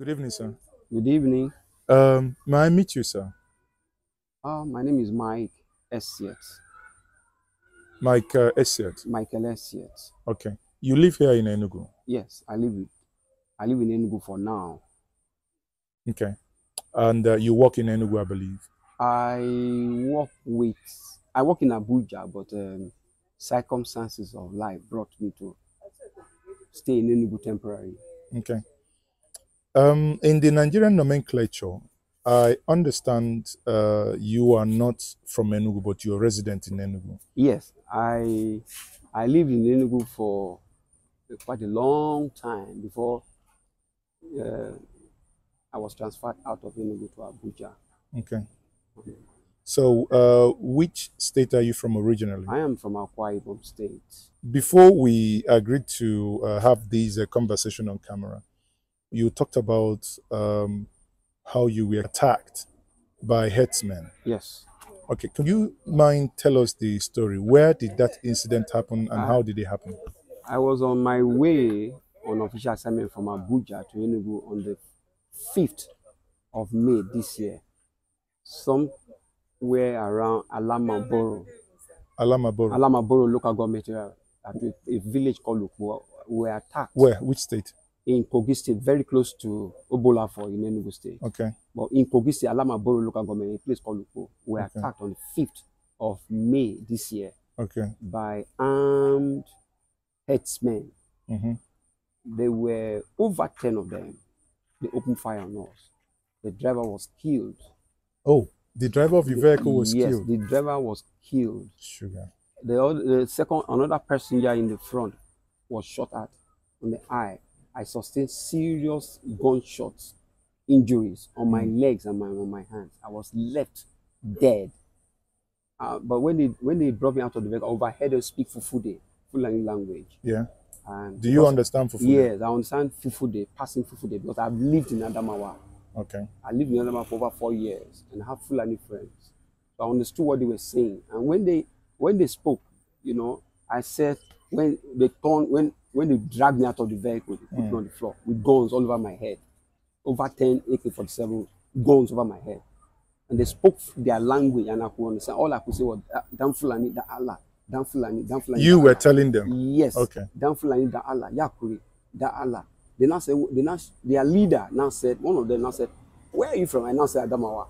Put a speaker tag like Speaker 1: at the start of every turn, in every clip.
Speaker 1: Good evening, sir.
Speaker 2: Good evening.
Speaker 1: May I meet you, sir?
Speaker 2: My name is Mike Essiet.
Speaker 1: Mike Essiet.
Speaker 2: Michael Essiet.
Speaker 1: Okay. You live here in Enugu?
Speaker 2: Yes, I live in Enugu for now.
Speaker 1: Okay. And you work in Enugu, I believe?
Speaker 2: I work in Abuja, but circumstances of life brought me to stay in Enugu temporarily.
Speaker 1: Okay. In the Nigerian nomenclature, I understand you are not from Enugu, but you're a resident in Enugu.
Speaker 2: Yes, I lived in Enugu for quite a long time before I was transferred out of Enugu to Abuja.
Speaker 1: Okay. So, which state are you from originally?
Speaker 2: I am from Akwa Ibom State.
Speaker 1: Before we agreed to have this conversation on camera, you talked about how you were attacked by herdsmen.
Speaker 2: Yes.
Speaker 1: Okay, could you mind tell us the story? Where did that incident happen and how did it happen?
Speaker 2: I was on my way on official assignment from Abuja to Enugu on the 5th of May this year. Somewhere around Alamaboro local government area, at a village called Lukwo, we were attacked.
Speaker 1: Where? Which state?
Speaker 2: In Kogi State, very close to Obolafo in Enugu State.
Speaker 1: Okay.
Speaker 2: But in Kogi State, Alamaboro local government, a place called Lukwo, we were attacked on the 5th of May this year.
Speaker 1: Okay.
Speaker 2: By armed herdsmen. There were over 10 of them. They opened fire on us. The driver was killed.
Speaker 1: Oh, the driver of the vehicle was killed?
Speaker 2: Yes, the driver was killed.
Speaker 1: Sugar.
Speaker 2: Another passenger in the front was shot at on the eye. I sustained serious gunshot injuries on my legs and on my hands. I was left dead. But when they brought me out of the vehicle, I overheard them speak Fufude, Fulani language.
Speaker 1: Yeah.
Speaker 2: And
Speaker 1: do you understand Fufude?
Speaker 2: Yes, I understand Fufude, passing Fufude, because I've lived in Adamawa.
Speaker 1: Okay.
Speaker 2: I lived in Adamawa for over 4 years and I have Fulani friends. So I understood what they were saying. And when they spoke, you know, I said, when they dragged me out of the vehicle, they put me on the floor with guns all over my head. Over 10 AK-47 guns over my head. And they spoke their language and I could understand. All I could say was, "Dan Fulani, da Allah. Dan Fulani, Dan Fulani."
Speaker 1: You were telling them?
Speaker 2: Yes.
Speaker 1: Okay.
Speaker 2: Dan Fulani, da Allah. Yakuri, da Allah. They now said, their leader now said, one of them now said, "Where are you from?" I now said, "Adamawa."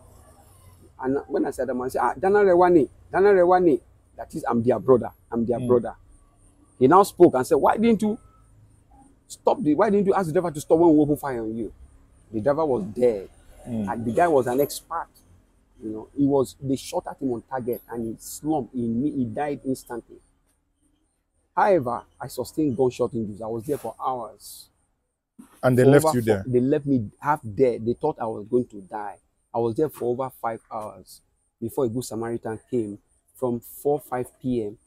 Speaker 2: And when I said Adamawa, I said, Dana Rewani. That is, I'm their brother. I'm their brother. He now spoke and said, why didn't you ask the driver to stop when we open fire on you? The driver was dead. And the guy was an expert. You know, they shot at him on target and he slumped. He died instantly. However, I sustained gunshot injuries. I was there for hours.
Speaker 1: And they left you there?
Speaker 2: They left me half dead. They thought I was going to die. I was there for over 5 hours before a good Samaritan came from 4-5 p.m.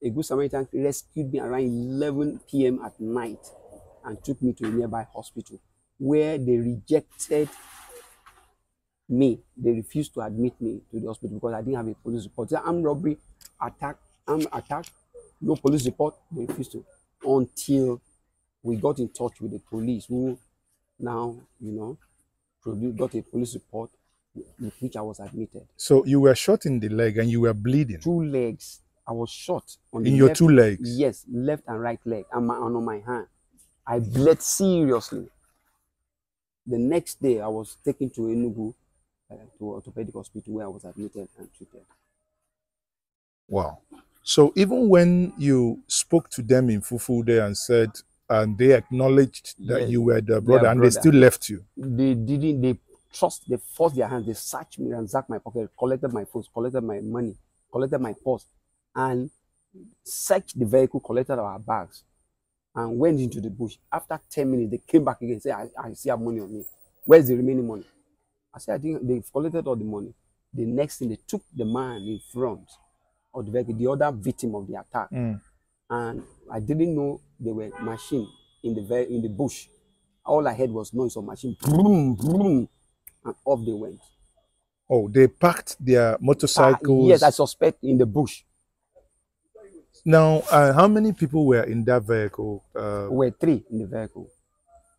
Speaker 2: A good Samaritan rescued me around 11 p.m. at night and took me to a nearby hospital where they rejected me. They refused to admit me to the hospital because I didn't have a police report. The armed robbery, armed attack, no police report. They refused to, until we got in touch with the police, who now, you know, got a police report with which I was admitted.
Speaker 1: So you were shot in the leg and you were bleeding?
Speaker 2: 2 legs. I was shot on
Speaker 1: in your left, 2 legs?
Speaker 2: Yes, left and right leg, and on my hand. I bled seriously. The next day, I was taken to Enugu, to orthopedic hospital, where I was admitted and treated.
Speaker 1: Wow. So even when you spoke to them in Fufude and said, and they acknowledged that you were the brother, and they still left you?
Speaker 2: They didn't. They forced their hands. They searched me, ransacked my pocket, collected my phones, collected my money, collected my purse, and searched the vehicle, collected our bags, and went into the bush. After 10 minutes, they came back again and said, I still have money on me. Where's the remaining money? I said, I think they've collected all the money. The next thing, they took the man in front of the vehicle, the other victim of the attack. And I didn't know there were machines in the bush. All I heard was noise of machine, boom, boom, and off they went.
Speaker 1: Oh, they parked their motorcycles?
Speaker 2: Yes, I suspect in the bush.
Speaker 1: Now, how many people were in that vehicle?
Speaker 2: We were 3 in the vehicle.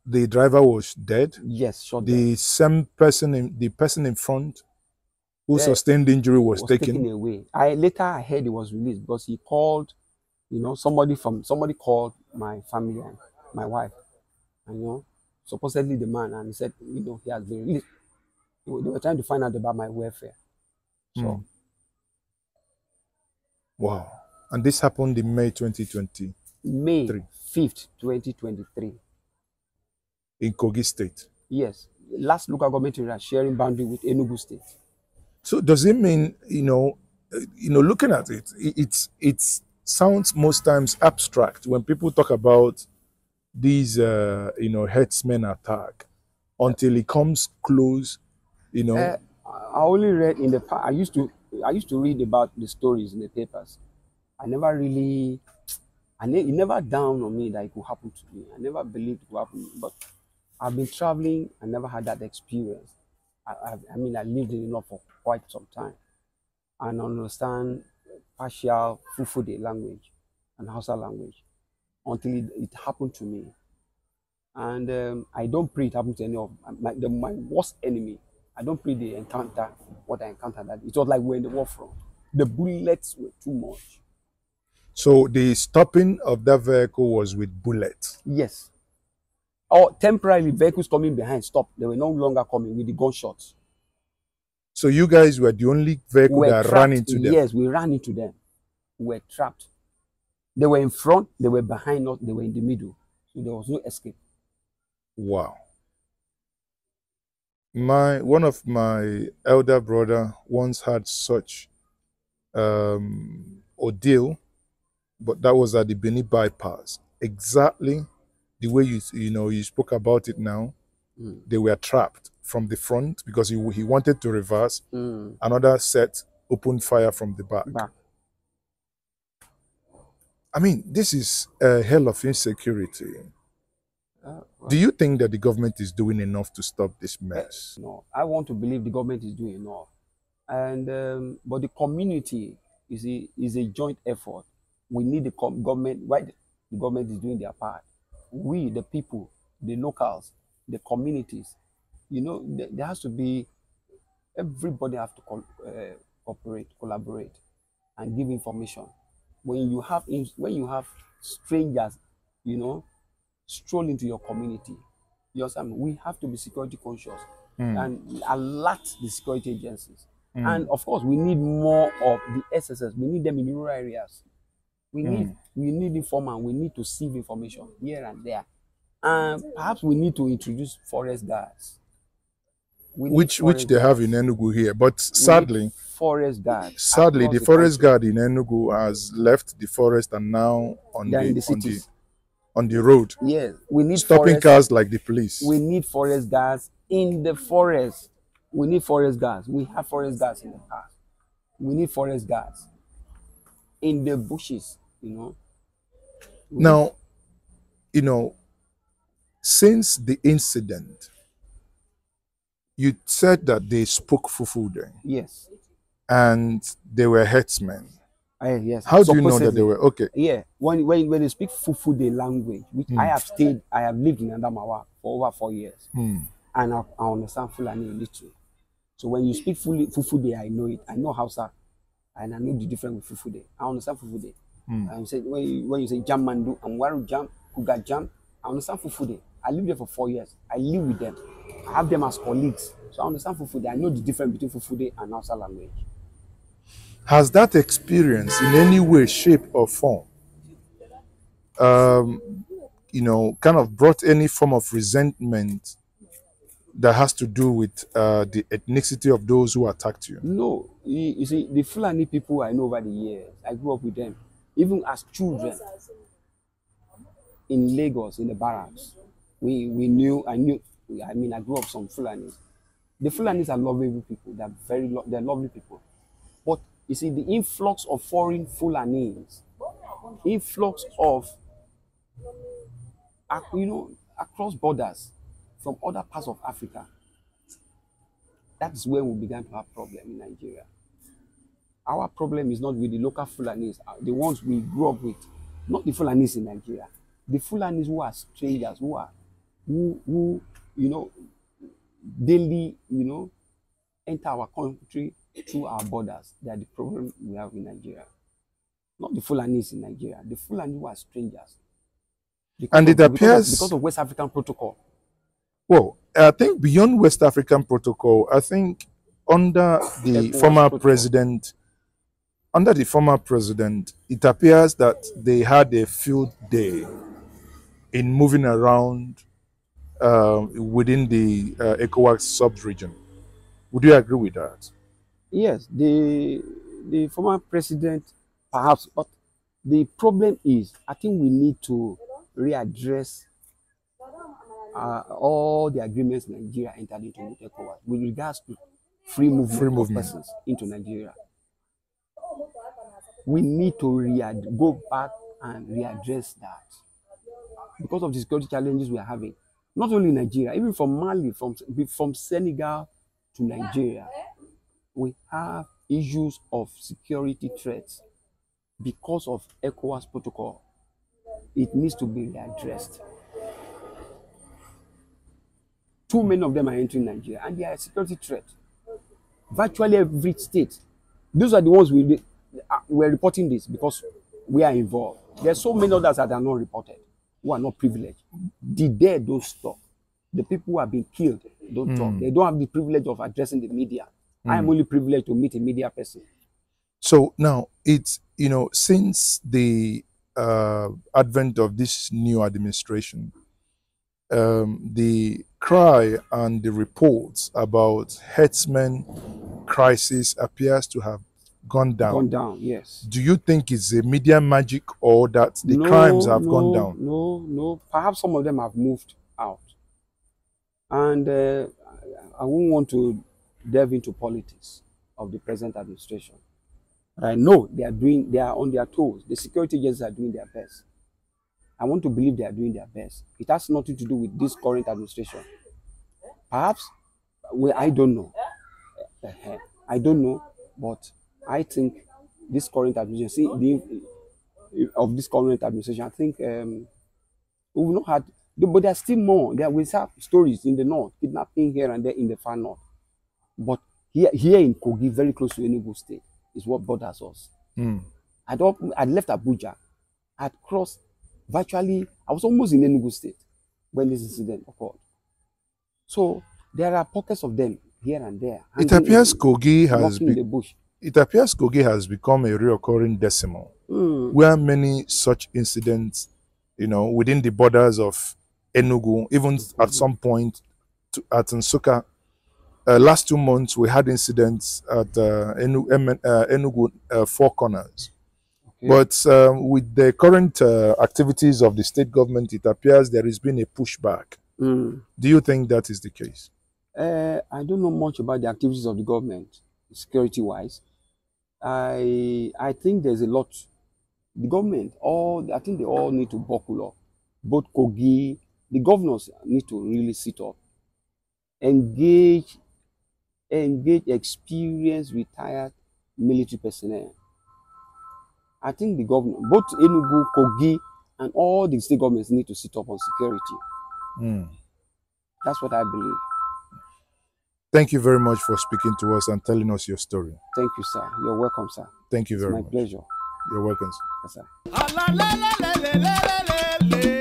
Speaker 1: the driver was dead.
Speaker 2: Yes, shot dead.
Speaker 1: The same person, the person in front who sustained injury was taken
Speaker 2: away. I heard he was released because he called, somebody called my family and my wife, and supposedly the man, and he said, he has been released. They were trying to find out about my welfare. So
Speaker 1: wow. And this happened in May 2020.
Speaker 2: May 5th, 2023.
Speaker 1: In Kogi State.
Speaker 2: Yes. Last local government area sharing boundary with Enugu State.
Speaker 1: So does it mean, looking at it, it sounds most times abstract when people talk about these, herdsmen attack until it comes close,
Speaker 2: I only read in the past. I used to read about the stories in the papers. I never really, it never dawned on me that it could happen to me. I never believed it could happen, but I've been traveling. I never had that experience. I lived in North for quite some time and understand partial Fufude language and Hausa language until it happened to me. And I don't pray it happened to any of my worst enemy. I don't pray they encounter what I encountered. That it was like we're in the war front. The bullets were too much.
Speaker 1: So the stopping of that vehicle was with bullets?
Speaker 2: Yes. Or temporarily, vehicles coming behind stopped. They were no longer coming with the gunshots.
Speaker 1: So you guys were the only vehicle that ran into them?
Speaker 2: Yes, we ran into them. We were trapped. They were in front, they were behind us, they were in the middle. So there was no escape.
Speaker 1: Wow. One of my elder brother once had such ordeal, but that was at the Beni bypass. Exactly the way you spoke about it now. They were trapped from the front because he wanted to reverse. Another set opened fire from the back. I mean, this is a hell of insecurity. Do you think that the government is doing enough to stop this mess?
Speaker 2: No, I want to believe the government is doing enough. And but the community is a joint effort. We need the government. Right, the government is doing their part. We, the people, the locals, the communities. There has to be. Everybody has to cooperate, collaborate, and give information. When you have strangers, stroll into your community, we have to be security conscious and alert the security agencies. And of course, we need more of the SSS. We need them in rural areas. We need information. We need to sieve information here and there. And perhaps we need to introduce forest guards.
Speaker 1: Which they have in Enugu here. But sadly,
Speaker 2: forest guards.
Speaker 1: Sadly, the forest guard in Enugu has left the forest and now on the road.
Speaker 2: Yes, we need
Speaker 1: stopping cars like the police.
Speaker 2: We need forest guards in the forest. We need forest guards. We have forest guards in the past. We need forest guards in the bushes,
Speaker 1: Now, since the incident, you said that they spoke Fufude.
Speaker 2: Yes.
Speaker 1: And they were herdsmen.
Speaker 2: Yes.
Speaker 1: How do you know that they were okay?
Speaker 2: Yeah. When they speak Fufude language, which I have lived in Adamawa for over 4 years. And I understand Fulani a little. So when you speak Fufude, I know it. I know Hausa. And I know the difference with Fufude. I understand Fufude. And when you say Jam Mandu and Waru Jam, Kuga Jam, I understand Fufude. I lived there for 4 years. I live with them. I have them as colleagues. So I understand Fufude. I know the difference between Fufude and Hausa language.
Speaker 1: Has that experience in any way, shape, or form, kind of brought any form of resentment that has to do with the ethnicity of those who attacked you?
Speaker 2: No. You see, the Fulani people I know over the years, I grew up with them. Even as children in Lagos, in the barracks, I grew up with some Fulanis. The Fulanis are lovely people. They're lovely people. But you see, the influx of foreign Fulanis, influx of, across borders from other parts of Africa, that's where we began to have problem in Nigeria. Our problem is not with the local Fulanis, the ones we grew up with, not the Fulanis in Nigeria. The Fulanis who are strangers, who are who daily, enter our country through our borders. They are the problem we have in Nigeria. Not the Fulanis in Nigeria. The Fulani were strangers.
Speaker 1: And it appears
Speaker 2: because of West African protocol.
Speaker 1: Well, I think beyond West African protocol, I think under the former president, it appears that they had a field day in moving around within the ECOWAS sub-region. Would you agree with that?
Speaker 2: Yes, the former president, perhaps, but the problem is, I think we need to readdress all the agreements Nigeria entered into with ECOWAS with regards to free movement of persons into Nigeria. We need to go back and readdress that because of the security challenges we are having. Not only in Nigeria, even from Mali, from Senegal to Nigeria, we have issues of security threats because of ECOWAS protocol. It needs to be readdressed. Too many of them are entering Nigeria, and they are a security threat. Virtually every state. Those are the ones we're reporting this because we are involved. There are so many others that are not reported, who are not privileged. The dead don't stop. The people who have been killed don't talk. They don't have the privilege of addressing the media. I am only privileged to meet a media person.
Speaker 1: So now it's, since the advent of this new administration, the cry and the reports about herdsmen crisis appears to have gone down.
Speaker 2: Gone down, yes.
Speaker 1: Do you think it's a media magic or that the crimes have gone down?
Speaker 2: No. Perhaps some of them have moved out. And I won't want to delve into politics of the present administration. But I know they are on their toes. The security agencies are doing their best. I want to believe they are doing their best. It has nothing to do with this current administration. Perhaps, I don't know. I don't know, but I think this current administration, I think we've not had, but there's still more. We have stories in the north, kidnapping here and there in the far north. But here in Kogi, very close to Enugu State, is what borders us. I'd left Abuja. I'd crossed virtually, I was almost in Enugu State when this incident occurred. So there are pockets of them here and there.
Speaker 1: It appears Kogi has become a recurring decimal, where many such incidents, within the borders of Enugu, even at some point at Nsukka. Last 2 months, we had incidents at Enugu Four Corners. Okay. But with the current activities of the state government, it appears there has been a pushback. Do you think that is the case?
Speaker 2: I don't know much about the activities of the government, security-wise. I think there's a lot. The government, I think they all need to buckle up. Both Kogi, the governors need to really sit up, engage experienced, retired military personnel. I think the government, both Enugu, Kogi, and all the state governments need to sit up on security. That's what I believe.
Speaker 1: Thank you very much for speaking to us and telling us your story.
Speaker 2: Thank you, sir. You're welcome, sir.
Speaker 1: Thank you very much.
Speaker 2: It's my pleasure.
Speaker 1: You're welcome, sir.
Speaker 2: Yes, sir.